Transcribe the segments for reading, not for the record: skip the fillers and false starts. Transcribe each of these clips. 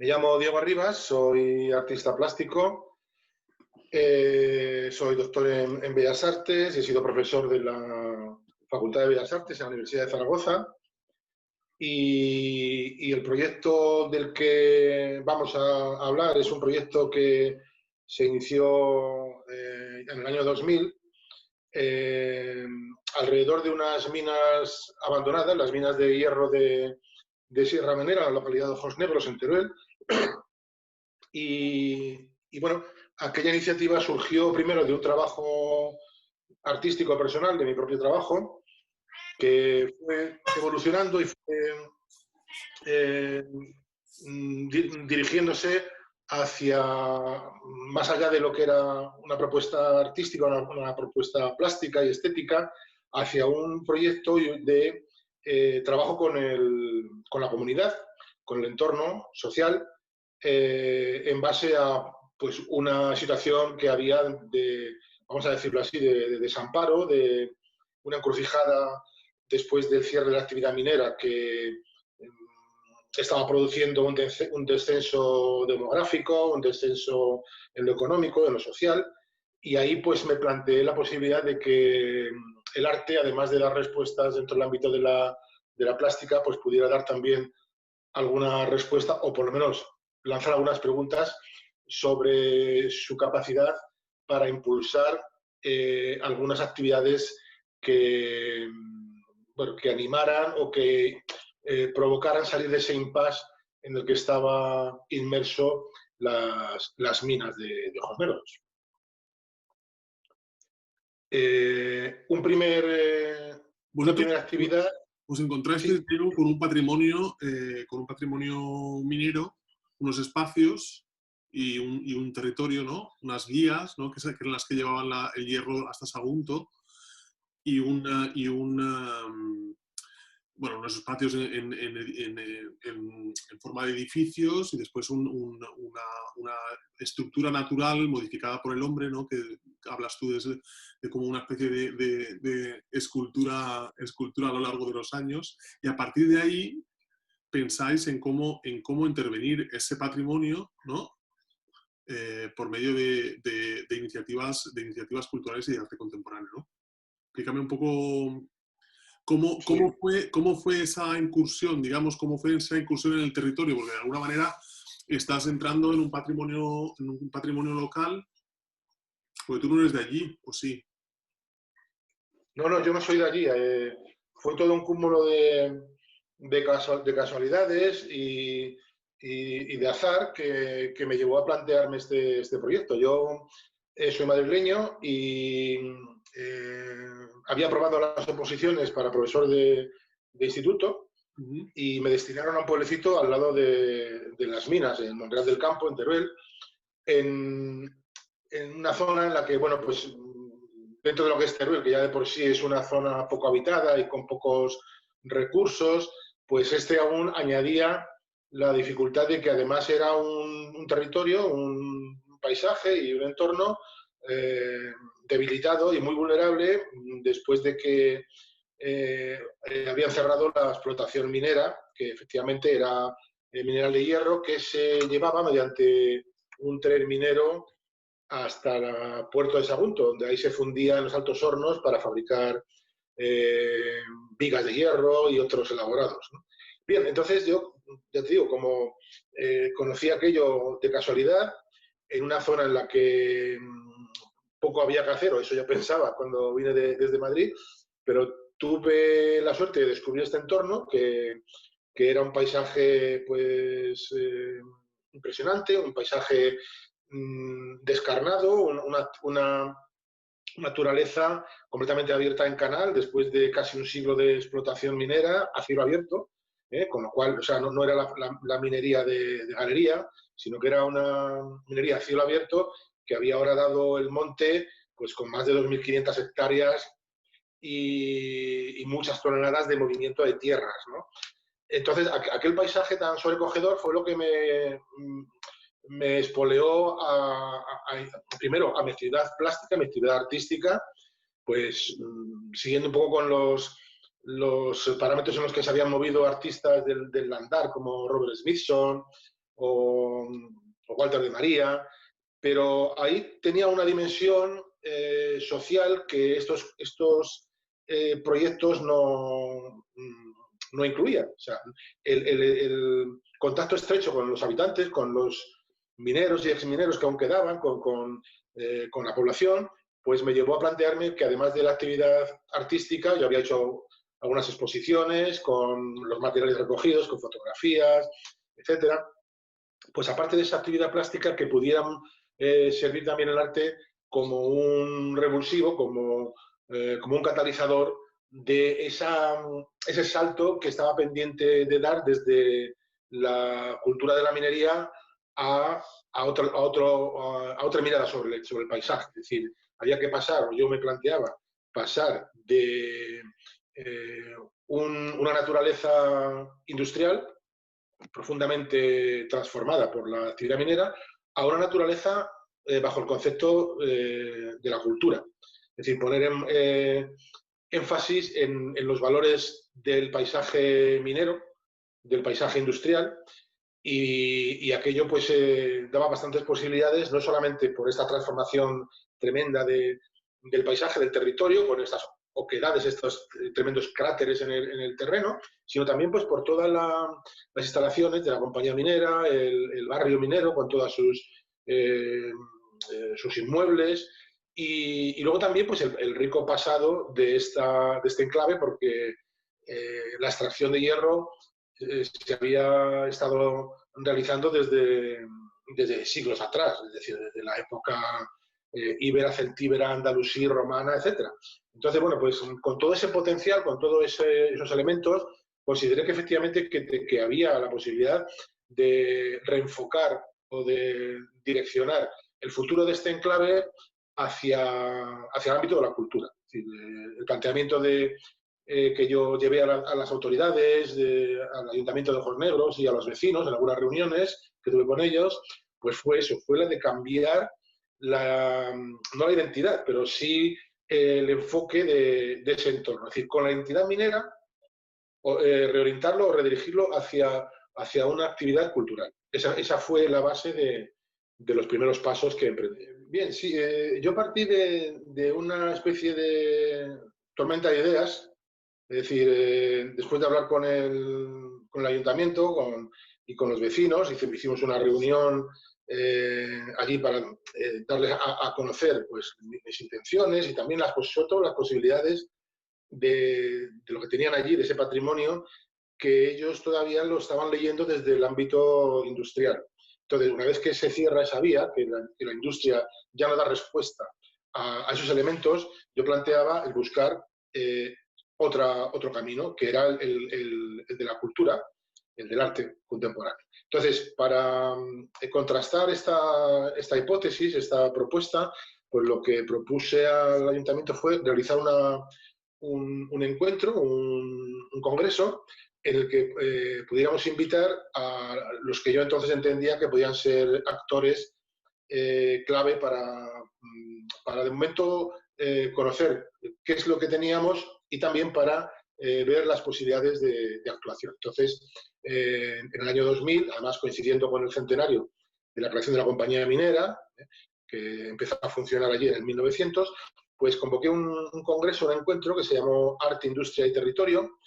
Me llamo Diego Arribas, soy artista plástico, soy doctor en Bellas Artes y he sido profesor de la Facultad de Bellas Artes en la Universidad de Zaragoza. Y el proyecto del que vamos a hablar es un proyecto que se inició en el año 2000 alrededor de unas minas abandonadas, las minas de hierro de Sierra Menera, en la localidad de Ojos Negros, en Teruel. Y bueno, aquella iniciativa surgió primero de un trabajo artístico personal, de mi propio trabajo, que fue evolucionando y fue dirigiéndose hacia más allá de lo que era una propuesta artística, una propuesta plástica y estética, hacia un proyecto de trabajo con la comunidad, con el entorno social, en base a pues, una situación que había de, vamos a decirlo así, de desamparo, de una encrucijada después del cierre de la actividad minera que estaba produciendo un descenso demográfico, un descenso en lo económico, en lo social, y ahí pues me planteé la posibilidad de que el arte, además de dar respuestas dentro del ámbito de la plástica, pues pudiera dar también alguna respuesta, o por lo menos lanzar algunas preguntas sobre su capacidad para impulsar algunas actividades que, bueno, que animaran o que provocaran salir de ese impasse en el que estaba inmerso las minas de Ojos Negros. Una primera actividad... Os encontrasteis, sí, Diego, con un patrimonio minero, unos espacios y un territorio, ¿no? Unas guías, ¿no? que eran las que llevaban el hierro hasta Sagunto y bueno, unos espacios en forma de edificios y después una estructura natural modificada por el hombre, ¿no? Que hablas tú de como una especie de escultura a lo largo de los años, y a partir de ahí pensáis en cómo intervenir ese patrimonio, ¿no? Por medio de iniciativas culturales y de arte contemporáneo, ¿no? Explícame un poco cómo fue esa incursión, digamos, cómo fue esa incursión en el territorio, porque de alguna manera estás entrando en un patrimonio local, porque tú no eres de allí, ¿o sí? No, yo no soy de allí. Fue todo un cúmulo de casualidades y de azar que me llevó a plantearme este proyecto. Yo soy madrileño y había aprobado las oposiciones para profesor de instituto y me destinaron a un pueblecito al lado de las minas, en Monreal del Campo, en Teruel, en una zona en la que, bueno, pues dentro de lo que es Teruel, que ya de por sí es una zona poco habitada y con pocos recursos, pues aún añadía la dificultad de que además era un territorio, un paisaje y un entorno debilitado y muy vulnerable después de que habían cerrado la explotación minera, que efectivamente era mineral de hierro, que se llevaba mediante un tren minero hasta el puerto de Sagunto, donde ahí se fundían los altos hornos para fabricar vigas de hierro y otros elaborados, ¿no? Bien, entonces yo, ya te digo, como conocí aquello de casualidad, en una zona en la que poco había que hacer, o eso yo pensaba cuando vine desde Madrid, pero tuve la suerte de descubrir este entorno, que era un paisaje pues impresionante, un paisaje descarnado, una naturaleza completamente abierta en canal después de casi un siglo de explotación minera a cielo abierto, con lo cual, o sea, no era la minería de galería, sino que era una minería a cielo abierto que había ahora dado el monte pues con más de 2.500 hectáreas y muchas toneladas de movimiento de tierras, ¿no? Entonces, aquel paisaje tan sobrecogedor fue lo que me espoleó primero a mi actividad plástica, a mi actividad artística, pues siguiendo un poco con los parámetros en los que se habían movido artistas del andar como Robert Smithson o Walter de María, pero ahí tenía una dimensión social que estos proyectos no incluían. O sea, el contacto estrecho con los habitantes, con los mineros y exmineros que aún quedaban, con la población, pues me llevó a plantearme que además de la actividad artística, yo había hecho algunas exposiciones con los materiales recogidos, con fotografías, etcétera. Pues aparte de esa actividad plástica, que pudieran servir también el arte como un revulsivo, como un catalizador de ese salto que estaba pendiente de dar desde la cultura de la minería a otra mirada sobre el paisaje. Es decir, había que pasar, o yo me planteaba, pasar de una naturaleza industrial profundamente transformada por la actividad minera a una naturaleza bajo el concepto de la cultura. Es decir, poner énfasis en los valores del paisaje minero, del paisaje industrial, y aquello pues daba bastantes posibilidades, no solamente por esta transformación tremenda del paisaje, del territorio, con estas oquedades, estos tremendos cráteres en el terreno, sino también pues por todas las instalaciones de la compañía minera, el barrio minero con todas sus inmuebles, y luego también pues el rico pasado de este enclave, porque la extracción de hierro se había estado realizando desde siglos atrás, es decir, desde la época íbera, celtíbera, andalusí, romana, etc. Entonces, bueno, pues con todo ese potencial, con todos esos elementos, consideré que efectivamente que había la posibilidad de reenfocar o de direccionar el futuro de este enclave hacia el ámbito de la cultura. Es decir, el planteamiento que yo llevé a las autoridades, al Ayuntamiento de Ojos Negros y a los vecinos en algunas reuniones que tuve con ellos, pues fue eso, fue la de cambiar no la identidad, pero sí el enfoque de ese entorno. Es decir, con la identidad minera, reorientarlo o redirigirlo hacia una actividad cultural. Esa fue la base de los primeros pasos que emprendí. Bien, sí, yo partí de una especie de tormenta de ideas. Es decir, después de hablar con el ayuntamiento y con los vecinos, hicimos una reunión allí para darles a conocer pues, mis intenciones y también sobre todo las posibilidades de lo que tenían allí, de ese patrimonio, que ellos todavía lo estaban leyendo desde el ámbito industrial. Entonces, una vez que se cierra esa vía, que la industria ya no da respuesta a esos elementos, yo planteaba el buscar otro camino, que era el de la cultura, el del arte contemporáneo. Entonces, para contrastar esta hipótesis, esta propuesta, pues lo que propuse al ayuntamiento fue realizar un encuentro, un congreso, en el que pudiéramos invitar a los que yo entonces entendía que podían ser actores clave para de momento conocer qué es lo que teníamos y también para ver las posibilidades de actuación. Entonces, en el año 2000, además coincidiendo con el centenario de la creación de la compañía minera, que empezó a funcionar allí en el 1900, pues convoqué un congreso, un encuentro que se llamó Arte, Industria y Territorio,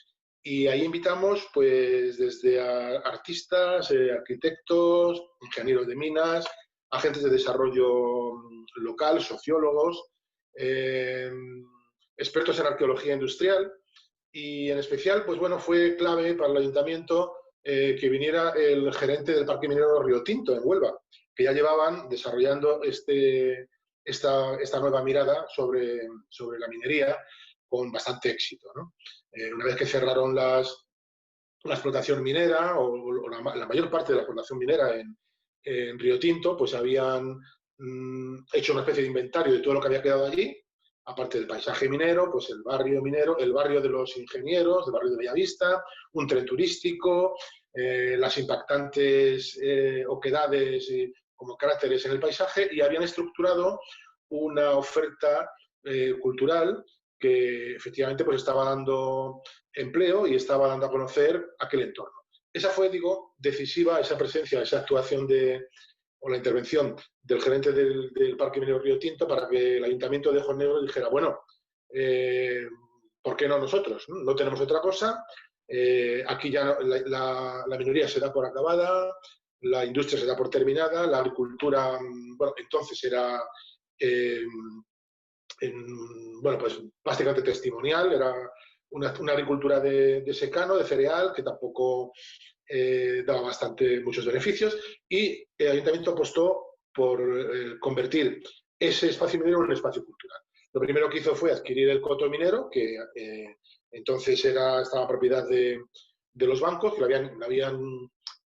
y ahí invitamos pues desde artistas, arquitectos, ingenieros de minas, agentes de desarrollo local, sociólogos, expertos en arqueología industrial, y en especial, pues bueno, fue clave para el ayuntamiento que viniera el gerente del Parque Minero Río Tinto, en Huelva, que ya llevaban desarrollando esta nueva mirada sobre la minería con bastante éxito, ¿no? Una vez que cerraron la explotación minera, o la mayor parte de la explotación minera en Río Tinto, pues habían hecho una especie de inventario de todo lo que había quedado allí, aparte del paisaje minero, pues el barrio minero, el barrio de los ingenieros, el barrio de Bellavista, un tren turístico, las impactantes oquedades como cráteres en el paisaje, y habían estructurado una oferta cultural que efectivamente pues estaba dando empleo y estaba dando a conocer aquel entorno. esa fue, digo, decisiva, esa presencia, esa actuación o la intervención del gerente del Parque Minero Río Tinto para que el Ayuntamiento de Ojos Negros dijera, bueno, ¿por qué no nosotros? No tenemos otra cosa, aquí ya la minería se da por acabada, la industria se da por terminada, la agricultura, bueno, entonces era, eh, bueno, pues básicamente testimonial, era una agricultura de secano, de cereal, que tampoco daba muchos beneficios, y el ayuntamiento apostó por convertir ese espacio minero en un espacio cultural. Lo primero que hizo fue adquirir el coto minero, que entonces estaba en propiedad de los bancos, que lo habían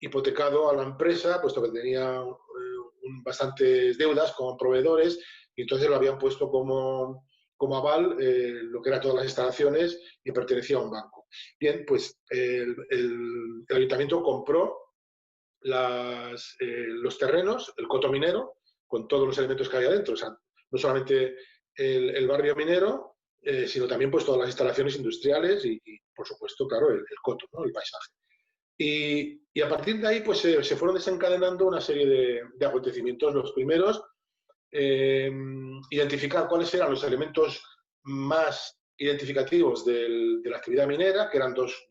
hipotecado a la empresa, puesto que tenía bastantes deudas con proveedores, y entonces lo habían puesto como aval lo que eran todas las instalaciones y pertenecía a un banco. Bien, pues el ayuntamiento compró los terrenos, el coto minero, con todos los elementos que había dentro. O sea, no solamente el barrio minero, sino también pues todas las instalaciones industriales y por supuesto, claro, el coto, ¿no? El paisaje. Y a partir de ahí pues se fueron desencadenando una serie de acontecimientos. Los primeros, identificar cuáles eran los elementos más identificativos de la actividad minera, que eran dos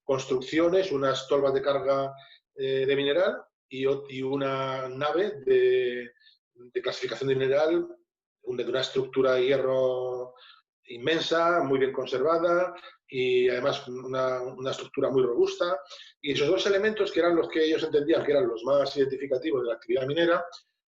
construcciones, unas tolvas de carga de mineral y una nave de clasificación de mineral, de una estructura de hierro inmensa, muy bien conservada y además una estructura muy robusta. Y esos dos elementos, que eran los que ellos entendían que eran los más identificativos de la actividad minera,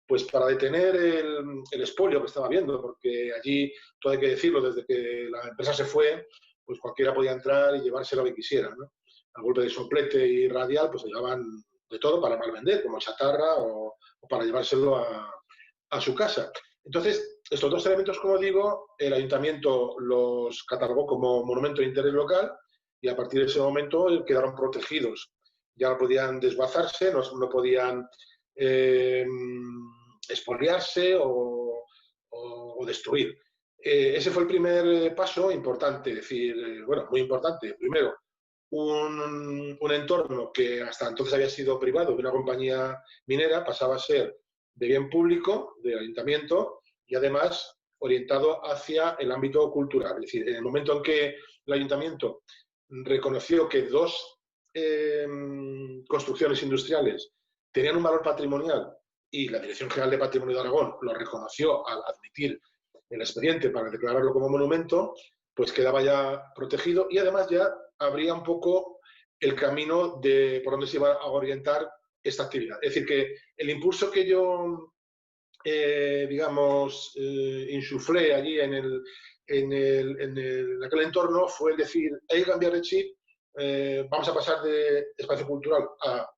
pues para detener el expolio que estaba habiendo, porque allí, todo hay que decirlo, desde que la empresa se fue, pues cualquiera podía entrar y llevarse lo que quisiera, ¿no? A golpe de soplete y radial, pues se llevaban de todo para mal vender, como chatarra o para llevárselo a su casa. Entonces, estos dos elementos, como digo, el ayuntamiento los catalogó como monumento de interés local y a partir de ese momento quedaron protegidos. Ya no podían desguazarse, no podían expoliarse o destruir. Ese fue el primer paso importante, es decir, bueno, muy importante. Primero, un entorno que hasta entonces había sido privado de una compañía minera pasaba a ser de bien público, del ayuntamiento, y además orientado hacia el ámbito cultural. Es decir, en el momento en que el ayuntamiento reconoció que dos construcciones industriales tenían un valor patrimonial y la Dirección General de Patrimonio de Aragón lo reconoció al admitir el expediente para declararlo como monumento, pues quedaba ya protegido y además ya abría un poco el camino de por dónde se iba a orientar esta actividad. Es decir, que el impulso que yo, digamos, insuflé allí en aquel entorno fue el decir, hay que cambiar de chip, vamos a pasar de espacio cultural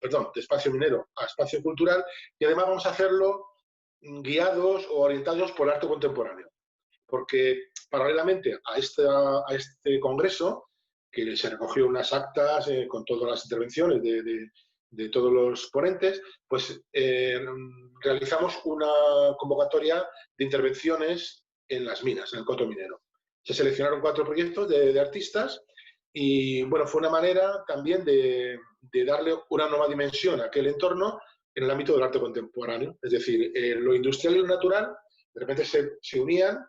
de espacio minero a espacio cultural y además vamos a hacerlo guiados o orientados por el arte contemporáneo. Porque paralelamente a este congreso, que se recogió unas actas con todas las intervenciones de todos los ponentes, pues realizamos una convocatoria de intervenciones en las minas, en el coto minero. Se seleccionaron 4 proyectos de artistas y bueno, fue una manera también de darle una nueva dimensión a aquel entorno en el ámbito del arte contemporáneo. Es decir, lo industrial y lo natural de repente se unían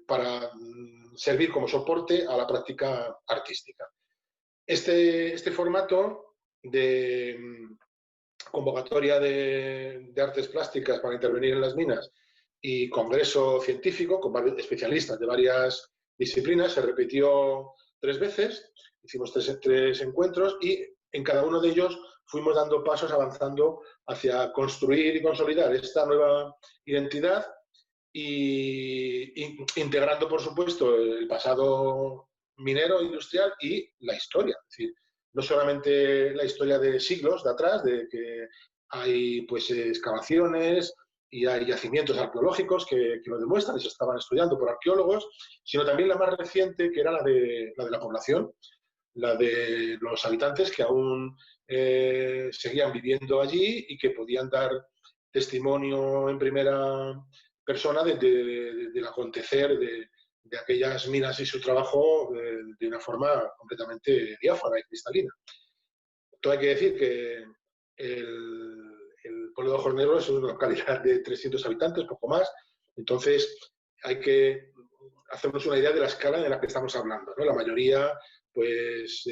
para servir como soporte a la práctica artística. Este formato de convocatoria de artes plásticas para intervenir en las minas y congreso científico con varios especialistas de varias disciplinas se repitió 3 veces, hicimos 3 encuentros y en cada uno de ellos fuimos dando pasos avanzando hacia construir y consolidar esta nueva identidad y integrando, por supuesto, el pasado minero, industrial y la historia. Es decir, no solamente la historia de siglos de atrás, de que hay pues excavaciones y hay yacimientos arqueológicos que lo demuestran y se estaban estudiando por arqueólogos, sino también la más reciente, que era la de la población, la de los habitantes que aún seguían viviendo allí y que podían dar testimonio en primera persona del acontecer de aquellas minas y su trabajo de una forma completamente diáfana y cristalina. todo hay que decir que el pueblo de Ojos Negros es una localidad de 300 habitantes, poco más. Entonces, hay que hacernos una idea de la escala en la que estamos hablando, ¿no? La mayoría, pues,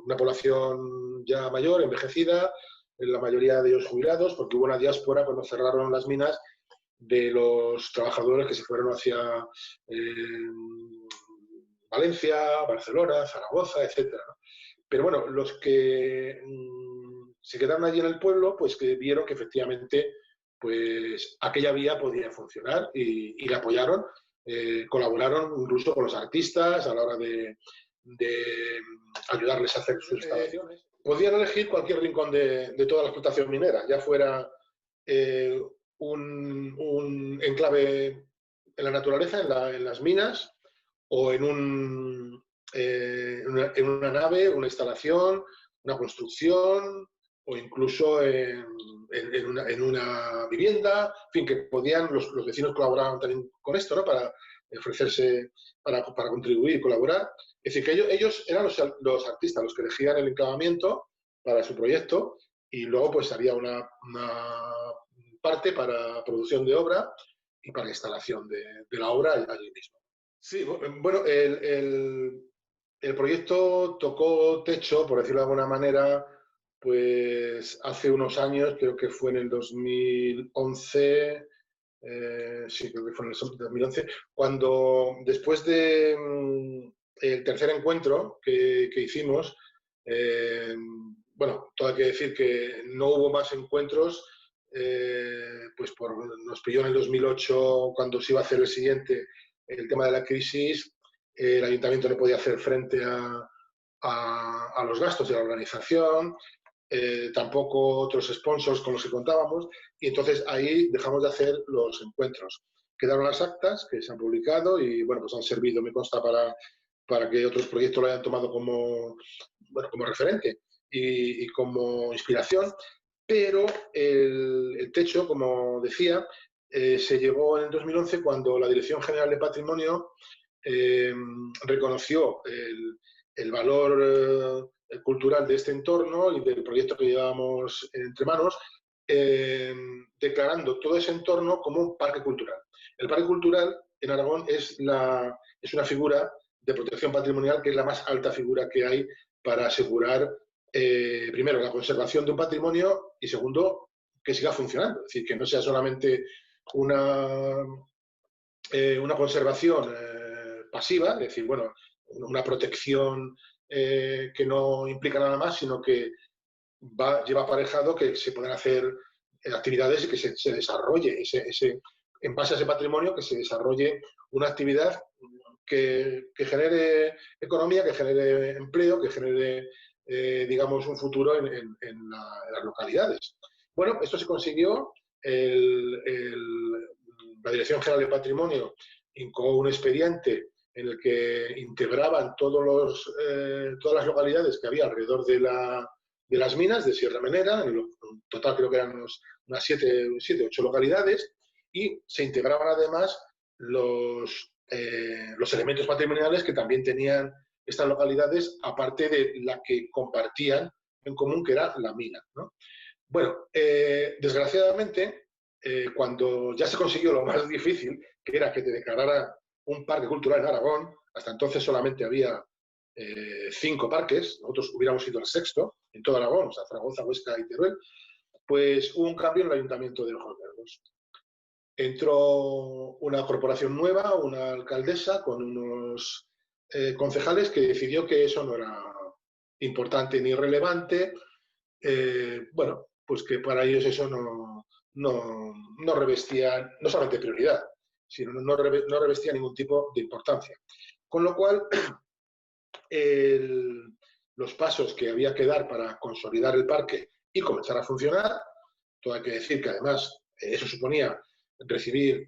una población ya mayor, envejecida, la mayoría de ellos jubilados, porque hubo una diáspora cuando cerraron las minas de los trabajadores que se fueron hacia Valencia, Barcelona, Zaragoza, etcétera, ¿no? Pero bueno, los que se quedaron allí en el pueblo, pues que vieron que efectivamente pues aquella vía podía funcionar y la apoyaron, colaboraron incluso con los artistas a la hora de ayudarles a hacer sus instalaciones. Podían elegir cualquier rincón de toda la explotación minera, ya fuera un enclave en la naturaleza, en las minas, o en una nave, una instalación, una construcción, o incluso en una vivienda, en fin, que podían, los vecinos colaboraban también con esto, ¿no? Para ofrecerse, para contribuir y colaborar. Es decir, que ellos eran los artistas los que elegían el enclavamiento para su proyecto, y luego pues había una parte para producción de obra y para instalación de la obra allí mismo. Sí, bueno, el proyecto tocó techo, por decirlo de alguna manera, pues hace unos años, creo que fue en el 2011, sí, creo que fue en el 2011, cuando después de el tercer encuentro que hicimos, bueno, todo hay que decir que no hubo más encuentros, pues nos pilló en el 2008 cuando se iba a hacer el siguiente, el tema de la crisis. El ayuntamiento no podía hacer frente a los gastos de la organización, tampoco otros sponsors con los que contábamos, y entonces ahí dejamos de hacer los encuentros. Quedaron las actas que se han publicado y bueno, pues han servido, me consta, para que otros proyectos lo hayan tomado como referente y como inspiración, pero el techo, como decía, se llegó en el 2011 cuando la Dirección General de Patrimonio reconoció el valor cultural de este entorno y del proyecto que llevábamos entre manos, declarando todo ese entorno como un parque cultural. El parque cultural en Aragón es una figura de protección patrimonial que es la más alta figura que hay para asegurar, primero, la conservación de un patrimonio y, segundo, que siga funcionando. Es decir, que no sea solamente una conservación pasiva, es decir, bueno, una protección que no implica nada más, sino que lleva aparejado que se puedan hacer actividades y que se desarrolle en base a ese patrimonio, que se desarrolle una actividad que genere economía, que genere empleo, que genere, digamos, un futuro en las localidades. Bueno, esto se consiguió. La Dirección General de Patrimonio incoó un expediente en el que integraban todas las localidades que había alrededor de las minas de Sierra Menera. En total creo que eran unas 7 o 8 localidades, y se integraban además los elementos patrimoniales que también tenían estas localidades, aparte de la que compartían en común, que era la mina, ¿no? Bueno, desgraciadamente, cuando ya se consiguió lo más difícil, que era que te declarara un parque cultural en Aragón, hasta entonces solamente había 5 parques, nosotros hubiéramos sido el sexto en todo Aragón, o sea, Zaragoza, Huesca y Teruel, pues hubo un cambio en el Ayuntamiento de Ojos Negros. Entró una corporación nueva, una alcaldesa, con unos concejales que decidió que eso no era importante ni relevante. Bueno, pues que para ellos eso no revestía no solamente prioridad, sino no revestía ningún tipo de importancia. Con lo cual, los pasos que había que dar para consolidar el parque y comenzar a funcionar, todo hay que decir que además eso suponía recibir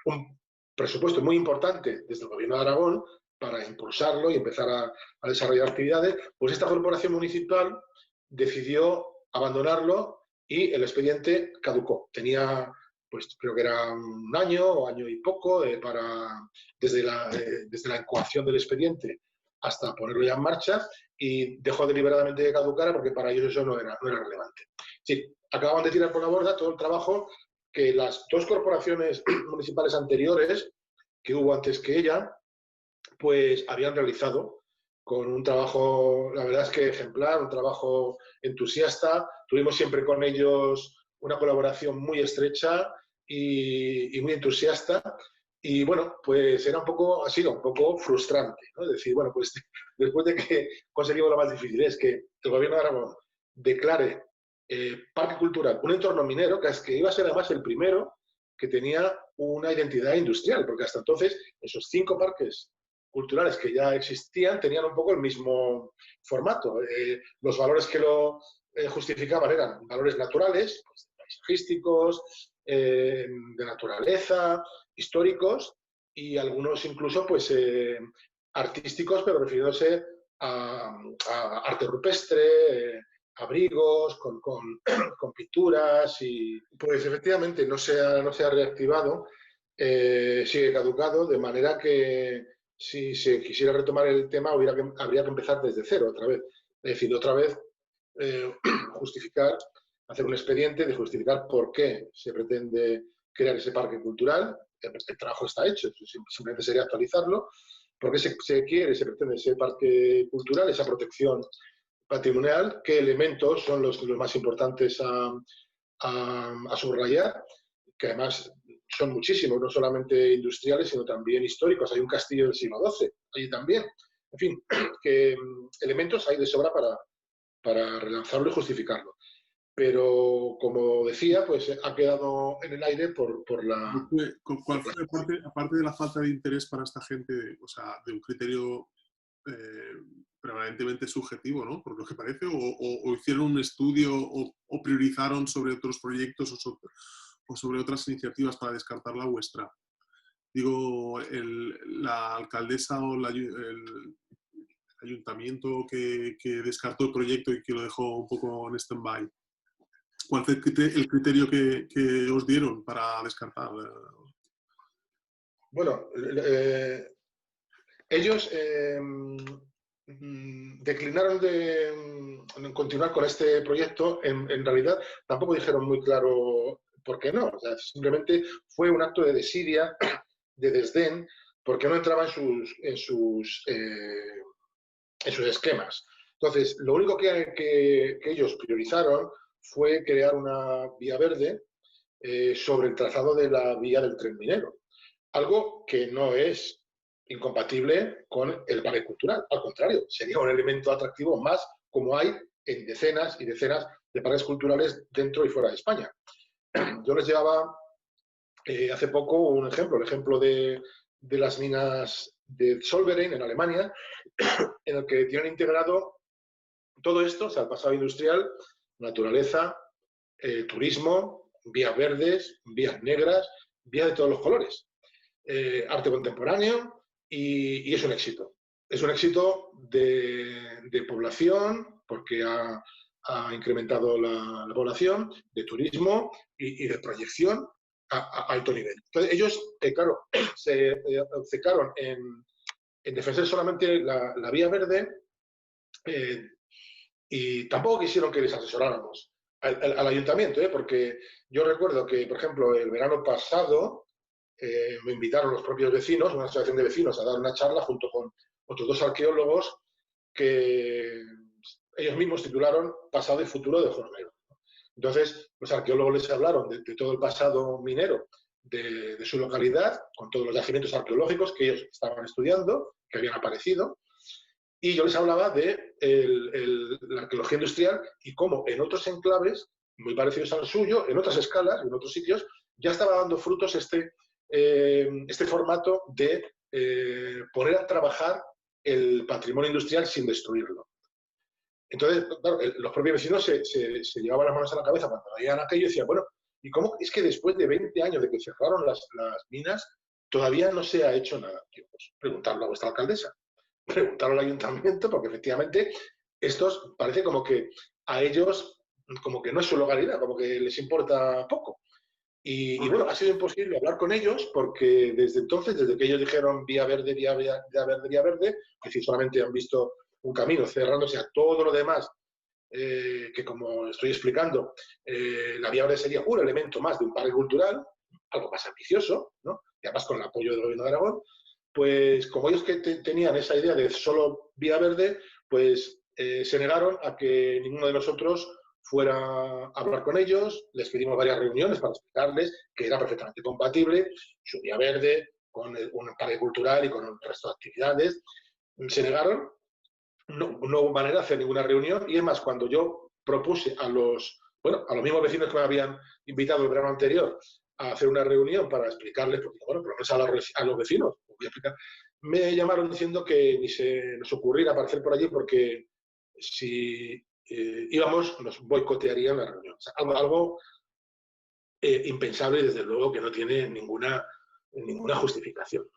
un presupuesto muy importante desde el Gobierno de Aragón para impulsarlo y empezar a desarrollar actividades, pues esta corporación municipal decidió abandonarlo y el expediente caducó. Tenía, pues creo que era un año o año y poco desde la incoación del expediente hasta ponerlo ya en marcha y dejó deliberadamente de caducar porque para ellos eso no era relevante. Sí, acababan de tirar por la borda todo el trabajo que las dos corporaciones municipales anteriores que hubo antes que ella, pues habían realizado con un trabajo, la verdad es que ejemplar, un trabajo entusiasta. Tuvimos siempre con ellos una colaboración muy estrecha y muy entusiasta. Y bueno, pues era ha sido un poco frustrante, ¿no? Es decir, bueno, pues después de que conseguimos lo más difícil, es que el gobierno de Aragón declare parque cultural un entorno minero, que es que iba a ser además el primero que tenía una identidad industrial, porque hasta entonces esos 5 parques culturales que ya existían tenían un poco el mismo formato. Los valores que lo justificaban eran valores naturales, pues, paisajísticos, de naturaleza, históricos y algunos incluso pues, artísticos, pero refiriéndose a arte rupestre, abrigos, con pinturas y pues efectivamente no se ha reactivado, sigue caducado, de manera que si se quisiera retomar el tema habría que empezar desde cero otra vez. Es decir, otra vez eh, justificar, hacer un expediente de justificar por qué se pretende crear ese parque cultural. El trabajo está hecho, simplemente sería actualizarlo. ¿Por qué se pretende ese parque cultural, esa protección patrimonial? ¿Qué elementos son los más importantes a subrayar? Que además son muchísimos, no solamente industriales, sino también históricos. Hay un castillo del siglo XII, allí también. En fin, que elementos hay de sobra para relanzarlo y justificarlo. Pero, como decía, pues ha quedado en el aire por la... ¿Cuál fue, aparte de la falta de interés para esta gente, o sea, de un criterio permanentemente subjetivo, ¿no? Por lo que parece, o hicieron un estudio o priorizaron sobre otros proyectos o sobre otras iniciativas para descartar la vuestra? Digo, la alcaldesa o el ayuntamiento que descartó el proyecto y que lo dejó un poco en stand-by. ¿Cuál fue el criterio que os dieron para descartar? Bueno, ellos declinaron de continuar con este proyecto. En realidad tampoco dijeron muy claro por qué no. O sea, simplemente fue un acto de desidia, de desdén, porque no entraba en sus esquemas. Entonces, lo único que ellos priorizaron fue crear una vía verde sobre el trazado de la vía del tren minero. Algo que no es incompatible con el parque cultural. Al contrario, sería un elemento atractivo más, como hay en decenas y decenas de parques culturales dentro y fuera de España. Yo les llevaba hace poco un ejemplo, el ejemplo de las minas de Solverein en Alemania, en el que tienen integrado todo esto, o sea, el pasado industrial, naturaleza, turismo, vías verdes, vías negras, vías de todos los colores. Arte contemporáneo y es un éxito. Es un éxito de población porque ha incrementado la población, de turismo y de proyección a alto nivel. Entonces ellos, claro, se obcecaron en defender solamente la vía verde y tampoco quisieron que les asesoráramos al ayuntamiento, porque yo recuerdo que, por ejemplo, el verano pasado me invitaron los propios vecinos, una asociación de vecinos, a dar una charla junto con otros 2 arqueólogos que ellos mismos titularon Pasado y Futuro de Jornero. Entonces, los arqueólogos les hablaron de todo el pasado minero de su localidad, con todos los yacimientos arqueológicos que ellos estaban estudiando, que habían aparecido, y yo les hablaba de la arqueología industrial y cómo en otros enclaves, muy parecidos al suyo, en otras escalas, en otros sitios, ya estaba dando frutos este formato de poner a trabajar el patrimonio industrial sin destruirlo. Entonces, claro, los propios vecinos se llevaban las manos a la cabeza cuando veían aquello y decían, bueno, ¿y cómo es que después de 20 años de que cerraron las minas todavía no se ha hecho nada? Pues preguntarlo a vuestra alcaldesa, preguntarlo al ayuntamiento, porque efectivamente estos parece como que a ellos como que no es su localidad, como que les importa poco. Y bueno, ha sido imposible hablar con ellos porque desde entonces, desde que ellos dijeron vía verde, vía verde, vía verde, es decir, solamente han visto un camino cerrándose a todo lo demás, que como estoy explicando, la vía verde sería un elemento más de un parque cultural, algo más ambicioso, ¿no? Y además con el apoyo del gobierno de Aragón, pues como ellos que tenían esa idea de solo vía verde, pues se negaron a que ninguno de nosotros fuera a hablar con ellos, les pedimos varias reuniones para explicarles que era perfectamente compatible su vía verde con un parque cultural y con el resto de actividades. Se negaron, no hubo manera de hacer ninguna reunión y es más, cuando yo propuse a los mismos vecinos que me habían invitado el verano anterior a hacer una reunión para explicarles, porque bueno, pero no es a los vecinos, voy a explicar, me llamaron diciendo que ni se nos ocurriera aparecer por allí porque si íbamos nos boicotearían la reunión. O sea, algo impensable y desde luego que no tiene ninguna justificación, ¿no?